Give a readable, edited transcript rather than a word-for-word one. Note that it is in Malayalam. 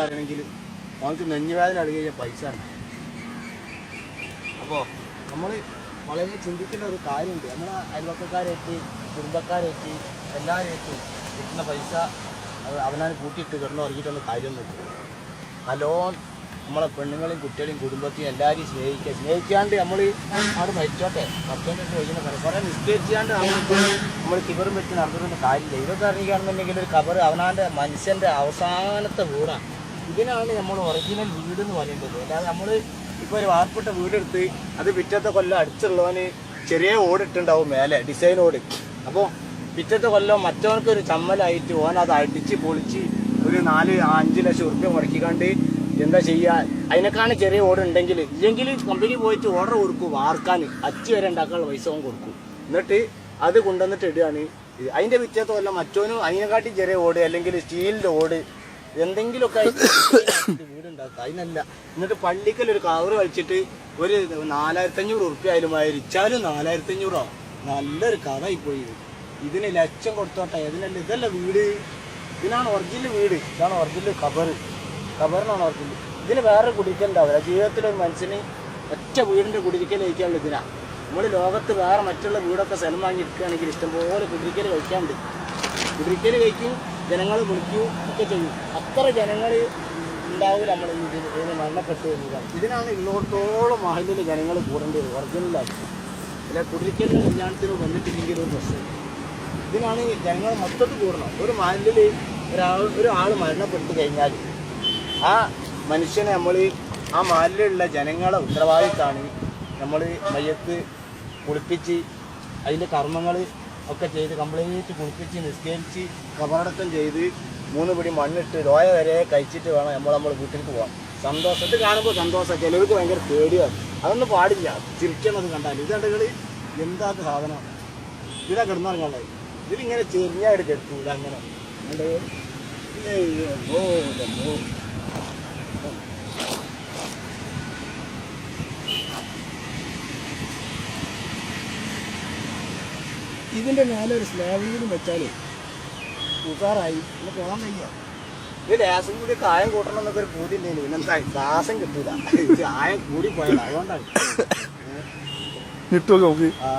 അറിയണമെങ്കിൽ അവർക്ക് നെഞ്ഞുവേദന അടുക്കിയ പൈസ ഉണ്ട്. അപ്പോൾ നമ്മൾ വളരെ ചിന്തിക്കേണ്ട ഒരു കാര്യമുണ്ട്. നമ്മളെ അയൽവക്കക്കാരേറ്റ് കുടുംബക്കാരേറ്റ് എല്ലാവരേറ്റും കിട്ടുന്ന പൈസ അവനാണ് കൂട്ടിയിട്ട് കിടന്ന് ഉറങ്ങിയിട്ടൊന്നും കാര്യമൊന്നുമില്ല. നല്ലോണം നമ്മളെ പെണ്ണുങ്ങളെയും കുട്ടികളെയും കുടുംബത്തെയും എല്ലാവരെയും സ്നേഹിക്കാണ്ട് നമ്മൾ അവിടെ മരിച്ചോട്ടെ ഭക്ഷണം ചോദിക്കുന്ന കുറേ നിസ്കരിച്ചാണ്ട് നമ്മൾ കിബറും വെച്ച് നടന്നിരുന്ന കാര്യമില്ല. ഇതൊക്കെ അറിയുകയാണെന്നുണ്ടെങ്കിൽ ഒരു കബർ അവനാൻ്റെ മനുഷ്യൻ്റെ അവസാനത്തെ വീടാണ്. ഇതിനാണ് നമ്മൾ ഒറിജിനൽ വീട് എന്ന് പറയുന്നത്. അല്ലാതെ നമ്മൾ ഇപ്പോൾ ഒരു വാർപ്പിട്ട വീടെടുത്ത് അത് പിറ്റത്തെ കൊല്ലം അടിച്ചുള്ളവന് ചെറിയ ഓടിട്ടുണ്ടാവും മേലെ ഡിസൈൻ ഓട്. അപ്പോൾ പിറ്റത്തെ കൊല്ലം മറ്റവനക്കൊരു ചമ്മലായിട്ട് ഓൻ അത് അടിച്ച് പൊളിച്ച് ഒരു 4-5 ലക്ഷം ഉറുപ്പ്യ മുടക്കിക്കാണ്ട് എന്താ ചെയ്യുക? അതിനേക്കാണ് ചെറിയ ഓർഡർ ഉണ്ടെങ്കിൽ ഇല്ലെങ്കിൽ കമ്പനി പോയിട്ട് ഓർഡർ കൊടുക്കും, വാർക്കാൻ അച്ച് വരെ ഉണ്ടാക്കാനുള്ള പൈസ അവൻ കൊടുക്കും. എന്നിട്ട് അത് കൊണ്ടുവന്നിട്ട് ഇടുകയാണ്. അതിൻ്റെ പിറ്റത്തെ കൊല്ലം മറ്റോനും അതിനെക്കാട്ടി ചെറിയ ഓട് അല്ലെങ്കിൽ സ്റ്റീലിൻ്റെ ഓട് എന്തെങ്കിലുമൊക്കെ വീടുണ്ടാക്കുക. അതിനല്ല എന്നിട്ട് പള്ളിക്കലൊരു കവറ് വലിച്ചിട്ട് ഒരു 4500 ഉറുപ്പ്യ ആയാലും ഇച്ചാലും 4500 ആവും. നല്ലൊരു കഥയായിപ്പോയി. ഇതിന് ലക്ഷം കൊടുത്തോട്ടെ. ഇതിനല്ല, ഇതല്ല വീട്. ഇതിനാണ് ഒറിജിനൽ വീട്. ഇതാണ് ഒറിജിനൽ ഖബറിനാണ് ഒറിജിനൽ. ഇതിന് വേറെ കുടിക്കലുണ്ടാവില്ല. ജീവിതത്തിലൊരു മനുഷ്യന് ഒറ്റ വീടിൻ്റെ കുടിരിക്കൽ കഴിക്കാനുള്ള ഇതിനാണ്. നമ്മൾ ലോകത്ത് വേറെ മറ്റുള്ള വീടൊക്കെ സ്ഥലം വാങ്ങി എടുക്കുകയാണെങ്കിൽ ഇഷ്ടംപോലെ കുടിരിക്കൽ കഴിക്കാറുണ്ട്. കുടിരിക്കൽ കഴിക്കും, ജനങ്ങൾ വിളിക്കും ഒക്കെ ചെയ്യും. അത്ര ജനങ്ങൾ ഉണ്ടാവില്ല നമ്മൾ ഇതിന് മരണപ്പെട്ട് കഴിഞ്ഞാൽ. ഇതിനാണ് ഇങ്ങോട്ടോളം മഹലിൽ ജനങ്ങൾ കൂടേണ്ടത് ഒറിജിനലായിട്ട്. അല്ല കുടിരിക്കലിന് കല്യാണത്തിന് വന്നിട്ടില്ലെങ്കിൽ ഒരു പ്രശ്നം. ഇതിനാണ് ജനങ്ങൾ മൊത്തത്തിൽ കൂടണം. ഒരു മഹലിൽ ഒരാൾ മരണപ്പെട്ട് കഴിഞ്ഞാൽ ആ മനുഷ്യനെ നമ്മൾ ആ മഹലിലുള്ള ജനങ്ങളെ ഉത്തരവാദിത്തമാണ് നമ്മൾ മയ്യത്ത് കുളിപ്പിച്ച് അതിൻ്റെ കർമ്മങ്ങൾ ഒക്കെ ചെയ്ത് കംപ്ലീറ്റ് കുളിപ്പിച്ച് നിസ്കരിച്ച് കബറടക്കം ചെയ്ത് 3 പിടി മണ്ണിട്ട് ലോയ വരെ കഴിച്ചിട്ട് വേണം നമ്മൾ വീട്ടിലേക്ക് പോകാം. സന്തോഷത്തിൽ കാണുമ്പോൾ സന്തോഷം. ചിലർക്ക് ഭയങ്കര പേടിയാണ്. അതൊന്നും പാടില്ല. ചിരിക്കണത് കണ്ടാൽ ഇതുണ്ടെങ്കിൽ എന്താ സാധനം ഇതാ കിടന്നുറങ്ങുള്ളത്. ഇതിലിങ്ങനെ ചെറിയായിട്ട് കെട്ടൂല അങ്ങനെ. ഇതിൻ്റെ മേലെ ഒരു സ്ലാബ് കൂടി വെച്ചാൽ ഉസാറായി പിന്നെ പോകാൻ കഴിയുക. ഇത് ലേസം കൂടി കായം കൂട്ടണം എന്നൊക്കെ ഒരു പൂതി ഉണ്ടെങ്കിൽ പിന്നെന്താ ശ്വാസം കിട്ടൂല. ആയം കൂടി പോയത് അതുകൊണ്ടാണ്. ആ